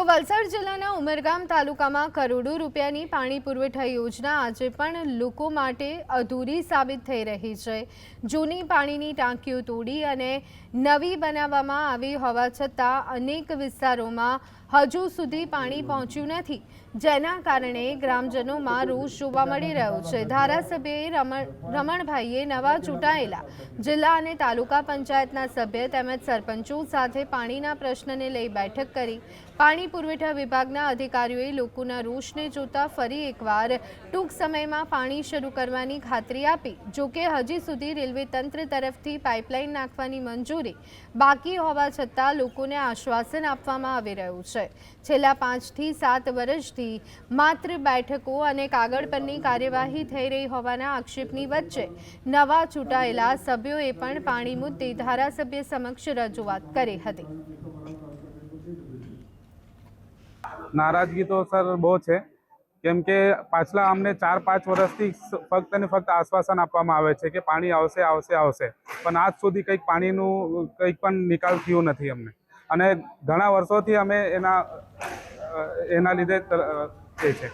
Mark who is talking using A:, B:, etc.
A: તો વલસાડ જિલ્લાના ઉમરગામ તાલુકામાં કરોડો રૂપિયાની પાણી પુરવઠા યોજના આજે પણ લોકો માટે અધૂરી સાબિત થઈ રહી છે। જૂની પાણીની ટાંકીઓ તોડી અને નવી બનાવવામાં આવી હોવા છતાં અનેક વિસ્તારોમાં હજુ સુધી પાણી પહોંચ્યું નથી, જેના કારણે ગ્રામજનોમાં રોષ જોવા મળી રહ્યો છે। ધારાસભ્ય રમણભાઈએ નવા ચૂંટાયેલા જિલ્લા અને તાલુકા પંચાયતના સભ્ય તેમજ સરપંચો સાથે પાણીના પ્રશ્નને લઈ બેઠક કરી। પાણી પુરવઠા વિભાગના અધિકારીઓએ લોકોના રોષને જોતા ફરી એકવાર ટૂંક સમયમાં પાણી શરૂ કરવાની ખાતરી આપી। જોકે હજી સુધી રેલવે તંત્ર તરફથી પાઇપલાઇન નાખવાની મંજૂરી બાકી હોવા છતાં લોકોને આશ્વાસન આપવામાં આવી રહ્યું છે। છેલ્લા 5 થી 7 વર્ષથી માત્ર બેઠકો અને કાગળ પરની કાર્યવાહી થઈ રહી હોવાના આક્ષેપની વચ્ચે નવા ચૂંટાયેલા સભ્યોએ પણ પાણી મુદ્દે ધારાસભ્ય સમક્ષ રજૂઆત કરી હતી।
B: नाराजगी तो सर बहुत है केम के पाछला अमने 4-5 वर्षथी फक्त ने फक्त आश्वासन आपवामां आवे छे के पाणी आवशे आवशे आवशे पण आज सुधी कंईक पाणीनुं कंईक पण निकाल थयो नथी अमने अने घणा वर्षोथी अमे एना लीधे छे।